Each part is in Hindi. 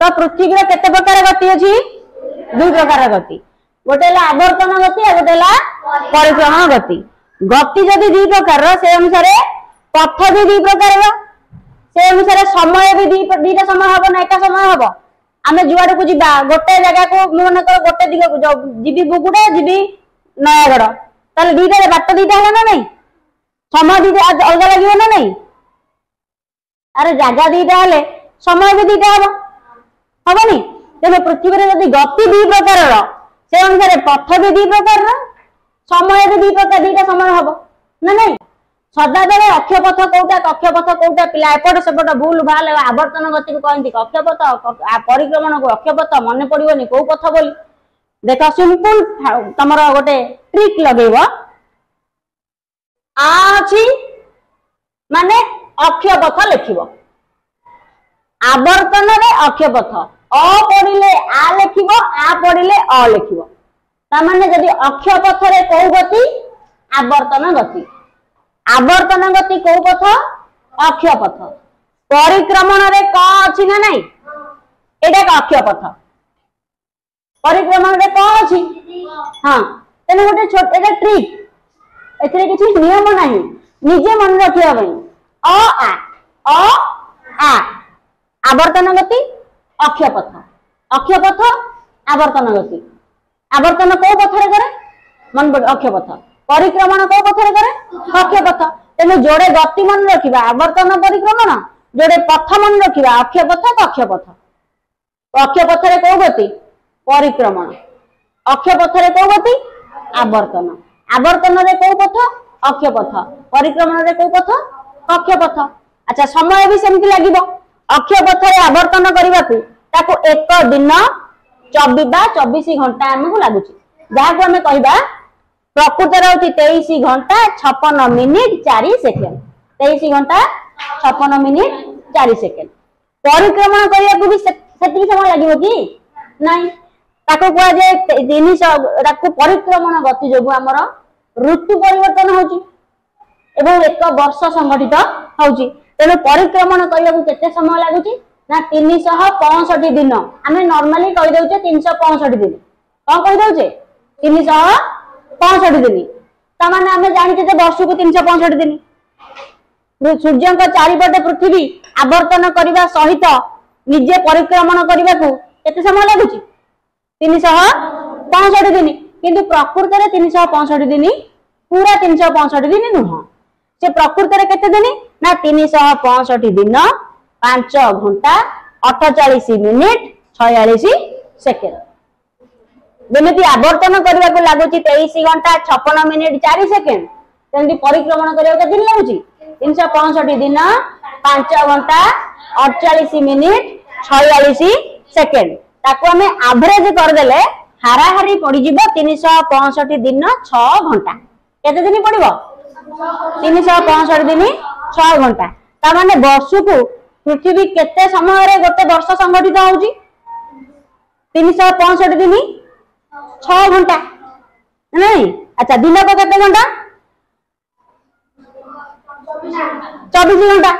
तो पृथ्वी केते प्रकार गति अछि दुई प्रकार गति गोटे आवर्तन गति और गोटे परिक्रमण गति गति जदि दुई प्रकार से अनुसार पथ भी दुई प्रकार से अनुसार समय भी दुईटा समय हम ना एका समय हम आम जुआड़ को जा गोटे जगह को मन कर गोटे दिग को जी बुगुड़ा जी नयागढ़ ताले दुईटा बाट दुईटा है ना नहीं समय दुईटा अलग लगे ना नहीं अरे जगह दुईटा हेले समय भी दुईटा हम हबनी तेज पृथ्वी में जब गति दुई प्रकार से अनुसार पथ भी दुई प्रकार समय भी दुई प्रकार दुईटा समय हम ना नहीं सदा बेले अक्षपथ कोटा कक्षपथ कोटा पिला एपट सेपट भूल भाल आवर्तन गति को कहती कक्षपथ परिक्रमण को अक्षपथ मन पड़ोनी कौ पथ बोली देख सिंपल तुम गोटे ट्रिक लगेब माने अक्षपथ लिखिब आवर्तन रे अक्षपथ अ पढ़िले आ लिखिब आ पढ़िले अ लिखिब तामाने जदि अक्षपथ रे कौ गति आवर्तन गति आवर्तन गति कौ पथ अक्षपथ परिक्रमण रे क अछि ना नहीं एटा अक्षपथ परिक्रमण रे क अछि हां तेने गोटे छोटे एटा ट्रिक एथिरे किछि नियम नाही निजे मन रखिया भाई अ आ आवर्तन गति अक्षपथ अक्षपथ आवर्तन गति आवर्तन कौ पथरे करे मन अक्षपथ परिक्रमण कौ पथरे करे अक्षपथ तेने जोड़े गति मन रखिबा आवर्तन परिक्रमण जोड़े पथ मन रखिबा अक्षपथ कक्षपथ अक्षपथ रे कौ गति परिक्रमण अक्षपथ रे कौ गति आवर्तन आवर्तन रे कौ पथ अक्षपथ परिक्रमण रे कौ पथ कक्षपथ अच्छा समय भी सेमति लागिबो अक्षपथ रे आवर्तन करबाकू ताको एक दिन 24 घंटा हमकु लागुची जहा को हमें कहबा प्रकृत रहउची 23 घंटा 56 मिनिट 4 सेकंड 23 घंटा 56 मिनिट 4 सेकंड परिक्रमण करबाकू भी सेति समय लागिबो कि नहीं ताको को जे 300 ताको परिक्रमण गति जोगु हमर ऋतु परिवर्तन होची एवं एक वर्ष संगठित होची तेणु परिक्रमण करबाकू केते समय लागुची ना 365 दिन आमे नॉर्मली कहि दउचे 365 दिन कोन कहि दउचे 365 दिन ता माने आमे जानि जे वर्ष को 365 दिन सूर्य का चारिपटे पृथ्वी आवर्तन करबा सहित निजे परिक्रमण करबाकू केते समय लागुची 365 दिन किंतु प्रकृति रे 365 दिन पूरा 365 दिन नुह से प्रकृति रे केते दिन ना 365 दिन 5 घंटा 48 मिनिट 46 सेकेंड जेमिति आवर्तन करबा को लागुची 23 घंटा 56 मिनिट 4 सेकेंड तेंति परिक्रमण करबा के दिन लागुची 365 दिन 5 घंटा 48 मिनिट 46 सेकेंड ताको हमें एवरेज कर देले हाराहारी पड़ी जिवो 365 दिन 6 घंटा केते दिन पड़िबो 365 दिन 6 घंटा ता माने वर्ष को पृथ्वी केते समय रे गोटे वर्ष संगठित होउची 365 दिन 6 घंटा नहीं अच्छा दिन को केते घंटा 24 घंटा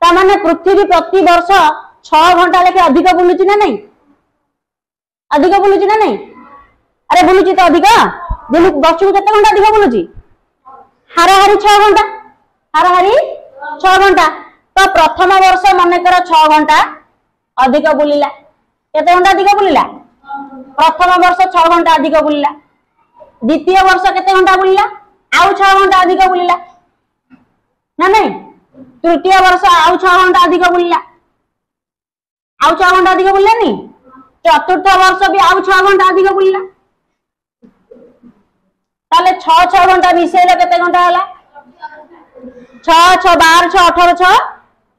ता माने पृथ्वी प्रति वर्ष 6 घंटा लेके अधिक बुलुची ना नहीं अधिक बुलुची ना नहीं अरे बुलुची तो अधिक दिन वर्ष को केते घंटा अधिक बुलुची हाराहारी 6 घंटा हाराहारी 6 घंटा तो प्रथम वर्ष मन कर 6 घंटा अधिक बुलिला केते घंटा अधिक बुलिला प्रथम वर्ष 6 घंटा अधिक बुलिला द्वितीय वर्ष केते घंटा बुलिला आउ 6 घंटा अधिक बुलिला ना नहीं तृतीय वर्ष आउ 6 घंटा अधिक बुलिला आउ 6 घंटा अधिक बुलिला नहीं चतुर्थ वर्ष भी आउ 6 घंटा अधिक बुलिला ताले 6 घंटा मिसेले केते घंटा होला 6 12 6 18 6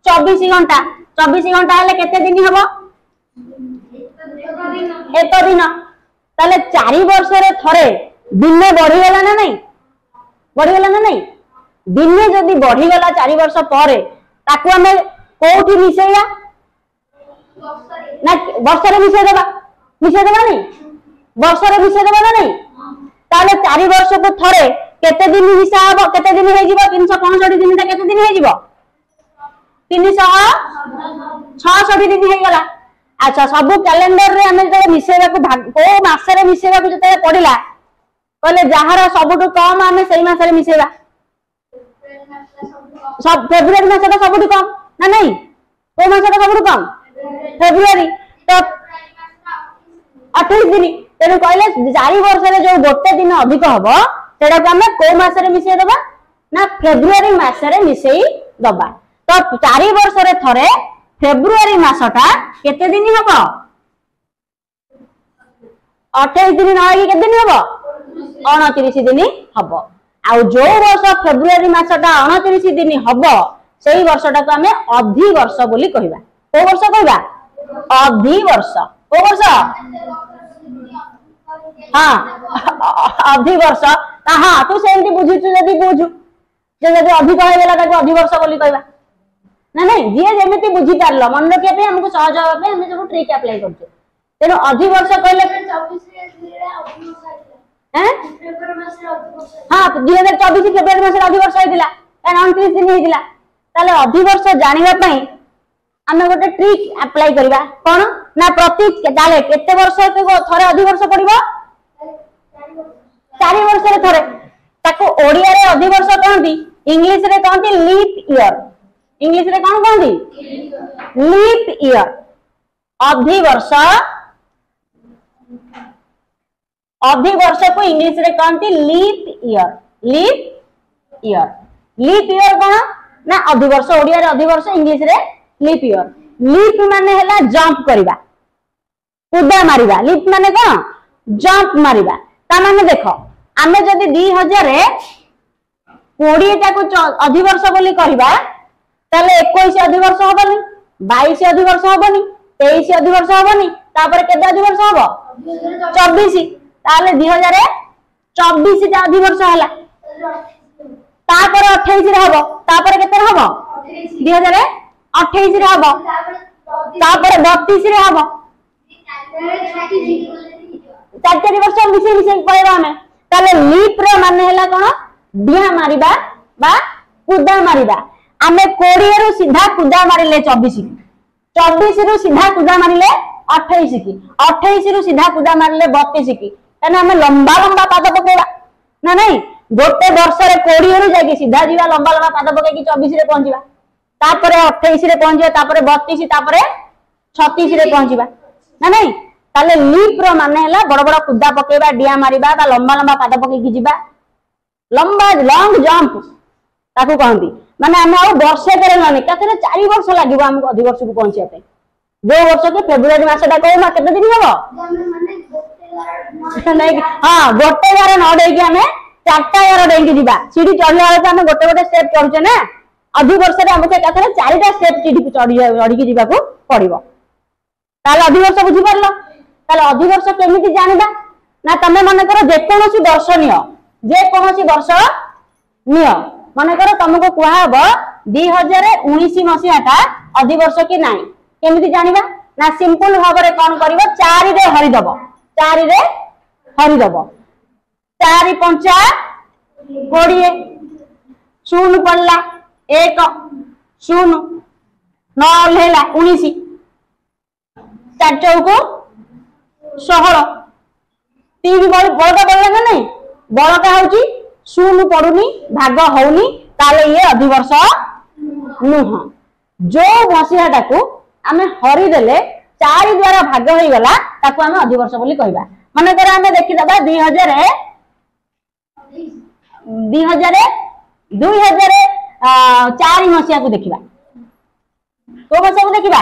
24 घंटा 24 घंटा हेले केते दिन हबो एक दिन ताले 4 वर्ष रे थरे दिन बढ़ी गला ना नहीं दिन जदी बढ़ी गला 4 वर्ष परे ताकू हमें कोठी मिसेया ना वर्ष रे मिसे देबा नहीं वर्ष रे मिसे देबा ना नहीं ताले 4 वर्ष को थरे केते दिन मिसा हबो केते दिन हे जिवो 365 दिन ता केते दिन हे जिवो 366 दिन हे गला अच्छा सब कैलेंडर रे हमें जो मिसेबा को मासरे मिसेबा को जते पड़िला कहले जहार सबुठु कम हमें सही मासरे मिसेबा सब फेब्रुआरी मासटा सबुठु कम ना नहीं को मासटा सबुठु कम फेब्रुआरी तो 28 दिन तेणु कहले 4 वर्ष रे जो गोटे दिन अधिक हबो सेटा को हमें को मासरे मिसे दबा ना फेब्रुआरी मासरे मिसेई दबा तो 4 वर्ष रे थरे फेब्रुआरी मासटा केते दिन हबो 28 दिन नई केते दिन हबो 29 दिन हबो आ जो वर्ष फेब्रुआरी मासटा 29 दिन हबो सेही वर्षटा को हमें अधि वर्ष बोली कहिबा को वर्ष कहिबा अधि वर्ष को वर्ष हाँ अधि वर्ष हाँ तू सेमती बुझुचु जदी बुझु जे जदी अधिक होय गेला ताको अधि वर्ष बोली कहिबा ना नहीं जी जेमिति बुझी पारलो मन रखिया पे हमको सहज होबा पे हम सब ट्रिक अप्लाई करछु तेनो अधि वर्ष कहले 24 हैं हां 2024 फेब्रुआरी मास अधि वर्ष होइतिला कान 29 दिन होइतिला ताले अधि वर्ष जानिबा पई हमें गोटे ट्रिक अप्लाई करबा कोन ना प्रति ताले केते वर्ष को थरे अधि वर्ष पड़िबो 4 वर्ष रे थरे ताको ओडिया रे अधि वर्ष कहंती इंग्लिश रे कहंती लीप ईयर इंग्लिश रे कौन कहती लीप ईयर अधि वर्ष को इंग्लिश रे कहती लीप ईयर लीप ईयर कौन ना अधि वर्ष ओडिया रे अधि वर्ष इंग्लिश रे लीप ईयर लीप माने हैला जंप करबा कूदा मारिबा लीप माने कौन जंप मारिबा ता माने देखो आमे जदी 2020 टाको अधि वर्ष बोली कहबा ताले 21 अधि वर्ष हबनी 22 अधि वर्ष हबनी 23 अधि वर्ष हबनी तापर केते अधि वर्ष हबो 24 ताले 2024 टा अधि वर्ष हला तापर 28 रे हबो तापर केते हबो 2028 रे हबो तापर 32 रे हबो 4 वर्ष मिसे कहबा हमें ताले लीप रे माने हला कोन डिहा मारिबा बा कुदा मारिबा आमे 20 रु सीधा कुदा मारिले 24 रु सीधा कुदा मारिले 28 की 28 रु सीधा कुदा मारिले 32 की एना हमें लंबा लंबा पाद पकेबा ना नहीं गोटे वर्ष रे 20 रु जाके सीधा जीवा लंबा लंबा पाद पके की 24 रे पहुंचीबा तापरे 28 रे पहुंचीबा तापरे 32 तापरे 36 रे पहुंचीबा ना नहीं ताले लीप रो माने हला बड़ बड़ कुदा पकेबा डिया मारिबा बा लंबा लंबा पाद पके की जीवा लंबा लॉन्ग जंप ताकू कहंती माने हम आ वर्षे करे माने कते 4 वर्ष लागिबो हमको अधि वर्ष को पहुंचिया पे जो वर्ष के फेब्रुआरी मासटा कहमा केते दिन हबो नहीं हां गोटे बार न डेकी हमें चारटा बार डेकी जीवा सीढ़ी चढ़ला वाला हमें गोटे गोटे स्टेप चढ़ुचे ना अधि वर्ष रे हमके कते 4टा स्टेप सीढ़ी को चढ़ी की जीवा को पड़िबो ताले अधि वर्ष बुझी परलो ताले अधि वर्ष केमिति जानिबा ना तमे मन करो जे कोनोसी वर्ष नियो मन करो तुमको कुआ हबो 2019 मसियाटा अधि वर्ष कि नाही केमिति जानिबा ना सिंपल भाबरे कोन करबो 4 रे हरि दबो 4 रे हरि दबो 4 5 20 शून्य पड़ला 1 शून्य 9 लेला 19 4 चौको 16 तीन बड़का पड़ला ना नहीं बड़का होची शून्य पड़ुनी भाग होनी ताले ये अधि वर्ष नुह जो मसियाटा को आमे हरि देले 4 द्वारा भाग होई गला ताको आमे अधि वर्ष बोली कहबा माने करे आमे देखि दबा 2004 मसिया को देखिबा को मसिया को देखिबा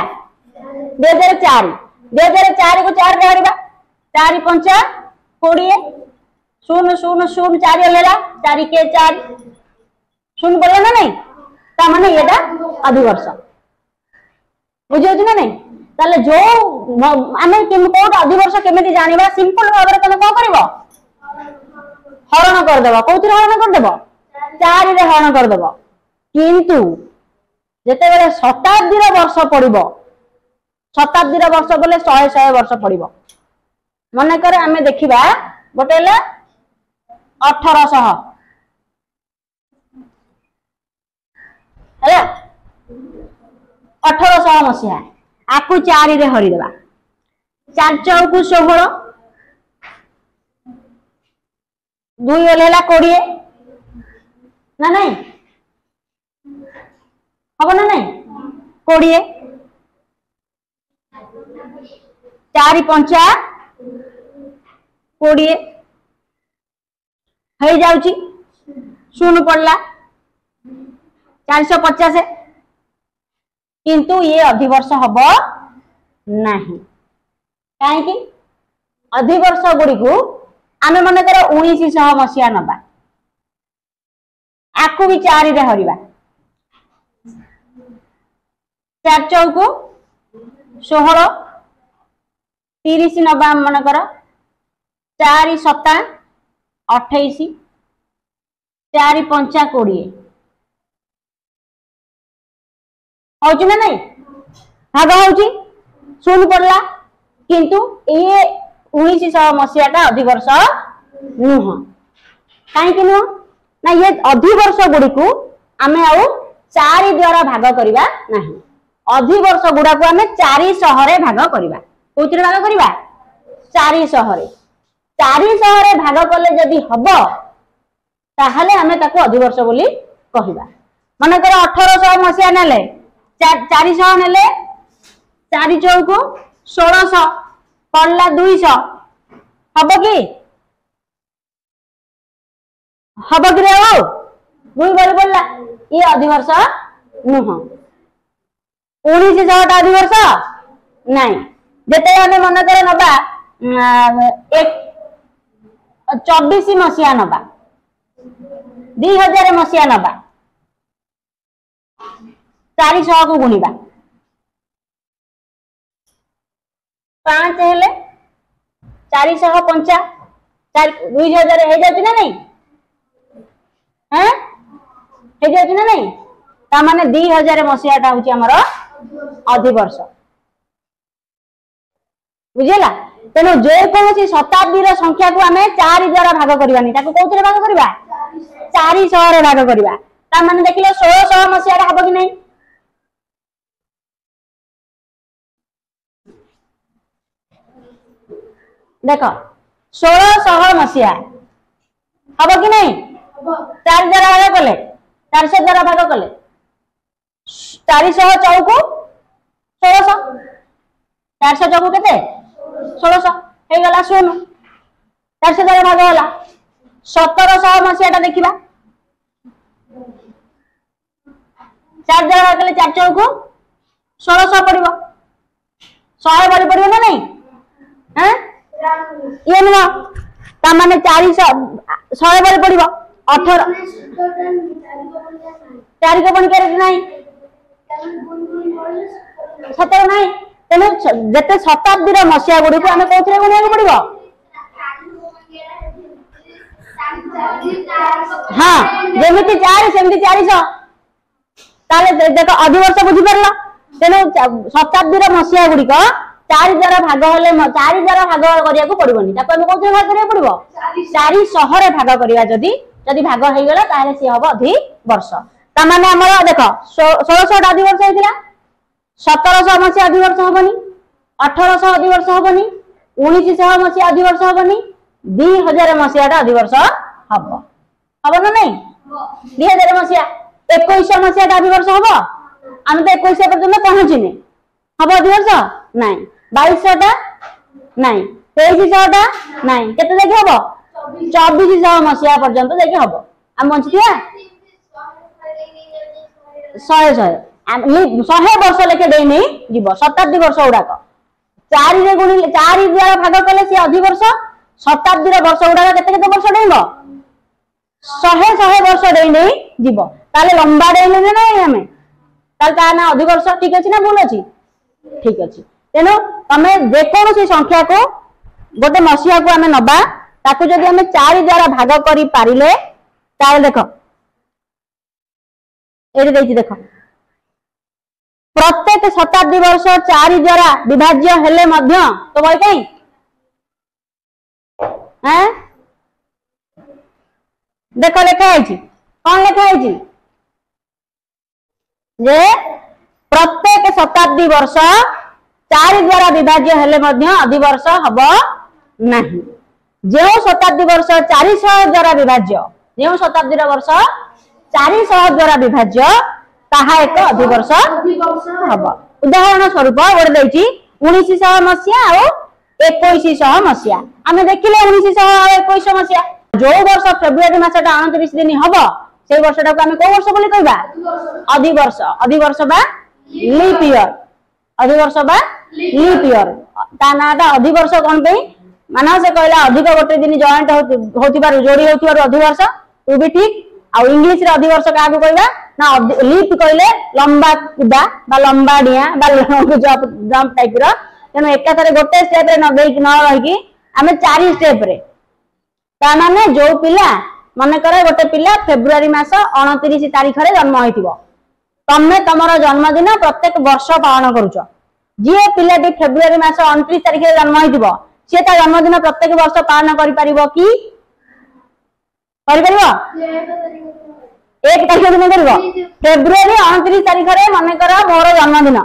2004 को 4 रे हरिबा 4 5 20 शून्य शून्य शून्य 4 लेला 4 के 4 शून्य बोला ना नहीं ता माने एटा अधि वर्ष बुझियो ना नहीं ताले जो आमे केम कोड अधि वर्ष केमिति जानिबा सिंपल भाबरे तने को करबो हरण कर देबो कोथि हरण कर देबो 4 रे हरण कर देबो किंतु जेते बेले शताब्दी रे वर्ष पड़िबो शताब्दी रे वर्ष बोले 100 वर्ष पड़िबो मने करे आमे देखिबा गोटेला 1800 है 1800 मसिया आकु 4 रे हरि देबा चार चौकु 16 2 ओल्हेला 20 ना नहीं हम ना नहीं 20 4 पंचा 20 हो जाउची शून्य पड़ला 450 किंतु ये अधिवर्ष हब नहीं कहीं अधिवर्ष गुड़ी को आम मनकर 1900 मसीहा नबा आपको भी 4 रे हरिबा 4 चौकु 16 30 नबा मनकर 4 7 28 4 पंचा 20 होची ना नहीं भाग होची शून्य पड़ला किंतु ये 1900 मसीहा अधिवर्ष नुह कहीं नुह ना ये अधिवर्ष गुड़ी को आमे आउ 4 द्वारा भाग करिबा नहीं अधिवर्ष गुड़ा को आमे 400 रे भाग करिबा कोइतरे भाग करिबा 400 रे 400 रे भाग कले जदी हबो ताहले आमे ताको अधिवर्ष बोली कहिबा मन कर 1800 मसीहा नेले 400 नेले 4 चौको 1600 पड़ला 200 हब कि रे हो 2 बार पड़ला ये अधिवर्ष नुह 1900 अधिवर्ष नहीं जेते हमें मन करे नबा 24 मसीहा नबा 2000 मसीहा नबा 400 को गुणिबा 5 हेले 450 2000 हे जाती ना नहीं हैं हे जाती ना नहीं ता माने 2000 मसीहा टा होची हमर अधिवर्ष बुझिला तेनो जे कोनोसी शताब्दी रो संख्या को हमें 4 द्वारा भाग करबानी ताको कोथरे भाग करबा 400 रे भाग करबा ता माने देखिलो 1600 मसीहा टा हबो कि नहीं देखो 1600 मसीहा हम कि नहीं 4 द्वारा भाग कले 400 द्वारा भाग कले 400 चौकु 1600 400 चौकु केते 1600 हे गला सुन 400 द्वारा भाग होला 1700 मसीहा टा देखिबा 4 द्वारा भाग कले 4 चौकु 1600 पड़िबो 100 बड़ी पड़िबो ना नहीं हैं ये नुआ ता माने 400 100 बार पड़िबो 18 4 को बन करे नहीं 17 नहीं तेने जते शताब्दी रो मसीहा गुडी को हमें कोथरे गुनिया को पड़िबो हां जेमिति 4 सेमिति 400 ताले देखो अधिवर्ष बुझी परला तेने शताब्दी रो मसीहा गुडी को 4 द्वारा भाग होले 4 द्वारा भाग करिया को पड़िबोनी ताको हम कोथरे भाग करिया पड़िबो 400 रे भाग करिया जदी भाग होई गेला ताले सी हबो अधिवर्ष ता माने हमर देखो 1600 टा अधिवर्ष हेतिला 1700 मसीहा अधिवर्ष हबनी 1800 अधिवर्ष हबनी 1900 मसीहा अधिवर्ष हबनी 2000 मसीहा टा अधिवर्ष हबो हबो ना नहीं 2000 मसीहा 2100 मसीहा टा अधिवर्ष हबो हम तो 2100 पर्यंत पहुंचिने हबो अधिवर्ष नहीं 2200 टा नहीं 2300 टा नहीं केते देखि हबो 2400 मसीहा पर्यंत देखि हबो हम बंचिया 100 वर्ष लेके दे नहीं जीव शताब्दी वर्ष उड़ाक 4 रे गुणी 4 द्वारा भाग कले से अधिवर्ष शताब्दी रो वर्ष उड़ाक केते केते वर्ष देइबो 100 वर्ष दे नहीं जीव ताले लंबा दे नहीं नहीं हमें ताल का ना अधिवर्ष ठीक अछि ना भूल अछि ठीक अछि तेनो तमे जे कोनोसी संख्या को गोटे मसीहा को हमें नबा ताको जदी हमें 4 द्वारा भाग करी पारिले ताले देखो एरे देछि देखो प्रत्येक शताब्दी वर्ष 4 द्वारा विभाज्य हेले मध्य तो भाई कहीं हैं देखो लेखा है कौन लेखा है जे प्रत्येक शताब्दी वर्ष 4 द्वारा विभाज्य हेले मध्य अधिवर्ष हब नहीं। जो शताब्दी वर्ष 400 द्वारा विभाज्य, जो शताब्दी वर्ष 400 द्वारा विभाज्य ताहा एक अधिवर्ष हब। उदाहरण स्वरूप गोटे देछि 1900 मसिया और 2100 मसिया। आमे देखिले 1900 और 2100 मसिया जो वर्ष फेब्रुआरी मासटा 29 दिन हब से वर्षटा को आमे को वर्ष बोली कहबा अधिवर्ष। अधिवर्ष बा लीप ईयर, अधिवर्ष बा लीप ईयर। ता नाटा अधिवर्ष कोन पे माना से कहला अधिक गोटे दिन जॉइंट होतिबार जोड़ी होतिबार अधिवर्ष। तू भी ठीक। आ इंग्लिश रे अधिवर्ष का को कहबा ना लीप कहले लंबा कुदा बा लंबा डिया बा लंबा जंप टाइप रो। तेनो एका थरे गोटे स्टेप रे न देख न रही कि आमे 4 स्टेप रे ता माने जो पिला माने करे गोटे पिला फेब्रुआरी मास 29 तारिख रे जन्म होइतिबो तमे तमरो जन्मदिन प्रत्येक वर्ष पालन करूछ। जे पिलाटी फेब्रुआरी मास 29 तारिख रे जन्म होइतिबो से ता जन्मदिन प्रत्येक वर्ष पालन करि परिबो कि करि परिबो 1 तारिख दिन करिबो। फेब्रुआरी 29 तारिख रे माने करा मोर जन्मदिन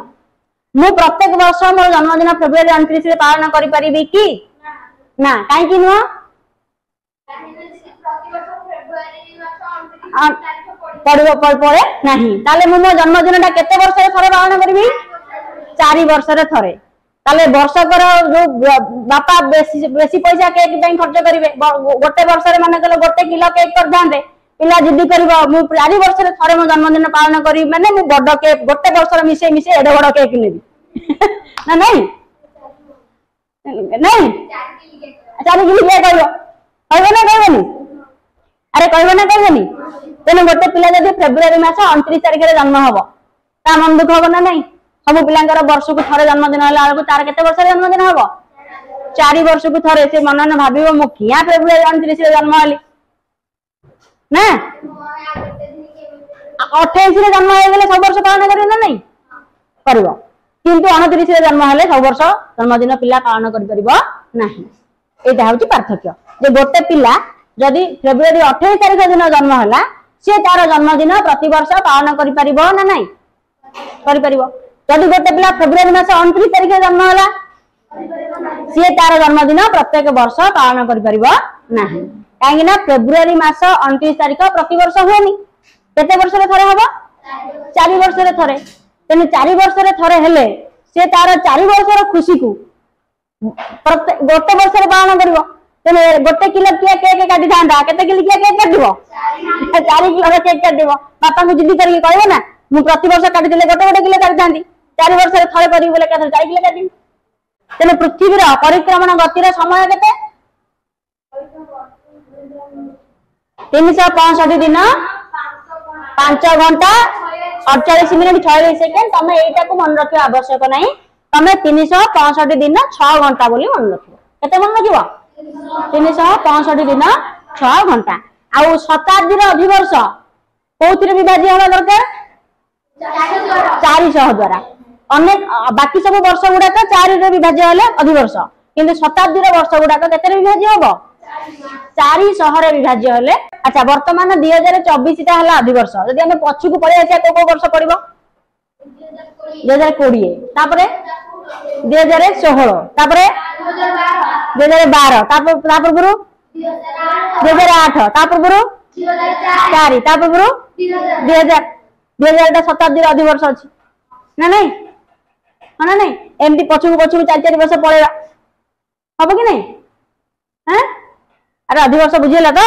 मु प्रत्येक वर्ष मोर जन्मदिन फेब्रुआरी 29 रे पालन करि परिबी कि ना काई कि नो पड़ो पड़े नहीं। ताले मु मो जन्मदिनटा केते वर्ष रे थरे पालन करबी 4 वर्ष रे थरे। ताले वर्षकर जो बापा बेसी पैसा केक ପାଇଁ खर्च करिवे गोटे वर्ष रे माने कले गोटे किलो केक कर दांते पिला जिद्दी करबो मु 4 वर्ष रे थरे मो जन्मदिन पालन करी माने मु बड केक गोटे वर्ष रे मिसे मिसे एडे बड केक नेबी ना नहीं नहीं 4 किलो केक कहबो कहबो ना कहबोनी अरे कहबो ना कहबोनी। तेने गोटे पिला जदि फेब्रुआरी मास 29 तारिख रे जन्म हबो ता मन दुख हबो ना नहीं। सब पिलांकर वर्ष को थरे जन्मदिन होला आलको तार केते वर्ष रे जन्मदिन हबो 4 वर्ष को थरे। से मन न भाबिबो मु किया फेब्रुआरी 29 रे जन्म हली ना 28 रे जन्म हो गेले सब वर्ष पालन करियो ना नहीं करिवो। किंतु 29 रे जन्म हले सब वर्ष जन्मदिन पिला पालन करि परिबो नाही। एटा होची पार्थक्य जे गोटे पिला जदि फेब्रुआरी 28 तारिख दिन जन्म होला से तार जन्मदिन प्रति वर्ष पालन करि परिबो ना नहीं करि परिबो। जदि गोटे पिला फेब्रुआरी मास 29 तारिख जन्म होला सी तार जन्मदिन प्रत्येक वर्ष पालन करि परिबो नाही। काहे ना फेब्रुआरी मास 29 तारिख प्रति वर्ष होनी केते वर्ष रे थरे हबो 4 वर्ष रे थरे। तेने 4 वर्ष रे थरे हेले से तार 4 वर्ष रो खुशी को गोटे वर्ष रे पालन करिवो। तेने गोटे किलो केक काटी थांदा केते किलो केक काटिबो 4 किलो केक काटिबो। बापा को जिद्दी करके कहबो ना मु प्रति वर्ष काटी देले गोटे किलो काटी थांदी 4 वर्ष रे थरे करी बोले केते 4 किलो काटी। तेने पृथ्वी रो परिक्रमण गति रो समय केते 365 दिन 5 घंटा 48 मिनिट 46 सेकेंड। तमे एटा को मन रखियो आवश्यक नाही। तमे 365 दिन 6 घंटा बोली मन रखियो। केते मन रखियो 365 दिन 6 घंटा। आउ शताब्दी रो अधिवर्ष कोउथिरे विभाज्य होबा दरकार 400 द्वारा। अनेक बाकी सब वर्ष गुडा 4 रे विभाज्य होले अधिवर्ष किंतु शताब्दी रो वर्ष गुडा केते रे विभाज्य होबो 400 रे विभाज्य होले। अच्छा वर्तमान 2024 ता हला अधिवर्ष जदि हम पछु को पळे आछा को वर्ष पड़िबो 2020 तापरे 2016 तापरे 2012 तापर गुरु 2008 तापर गुरु 4 तापर गुरु 2000 शताब्दी अधिवर्ष अछि ना नहीं ना नहीं एमती पछु को 4 वर्ष पळेबा हबो कि नहीं हैं। अरे अधिवर्ष बुझेला तो।